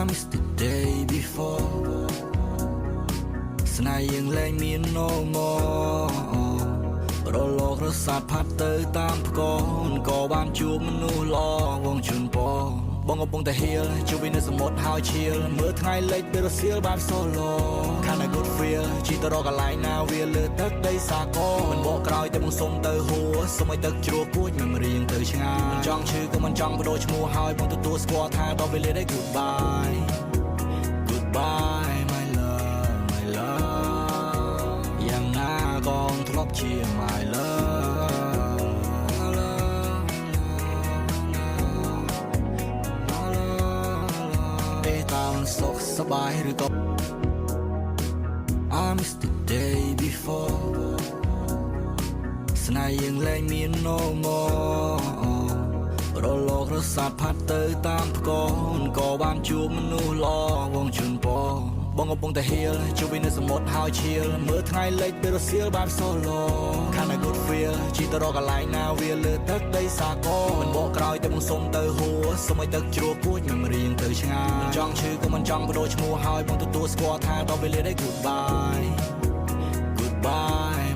miss the day before ស្នេហ៍យើងលែងមាន no more រលករសាត់ផាត់ទៅតាមផ្គរក៏បានជួបមនុស្សល្អវងជូនពរបងកំពុងតែហៀលជួបវិញនៅសមុទ្រហើយឈៀលមើលថ្ងៃលិចពេលរសៀលបាន solo kind of good feel ជីទៅរកកន្លែងណាវាលើទឹកដីសាគរមិនបកក្រោយតែបងសុំទៅហួរសុំឲ្យទឹកជ្រោះគួចមិនរៀងទៅឆ្ងាយមិនចង់ឈឺក៏មិនចង់បដូរឈ្មោះហើយបងទទួលស្គាល់ថាដល់វេលាដែល goodbye goodbye my love my love យ៉ាងណាក៏ធ្លាប់ជា my loveសុខសប្បាយឬក៏ I miss the day before ស្នេហ៍យើងលែងមាន no more រលករសាត់ផាត់ទៅតាមផ្គរក៏បានជួបមនុស្សល្អវងជូនពរបងកំពុងតែហៀលជួបវិញនៅសមុទ្រហើយឈៀលមើលថ្ងៃលិចពេលរសៀលបាន solo kind of good feel ជីទៅរកកន្លែងណាវាលើទឹកដីសាគរមិនបកក្រោយតែបងសុំទៅហួរសុំឲ្យទឹកជ្រោះគួចមិនរៀងទៅឆ្ងាយមិនចង់ឈឺក៏មិនចង់បដូរឈ្មោះហើយបងទទួលស្គាល់ថាដល់វេលាដែល goodbye goodbye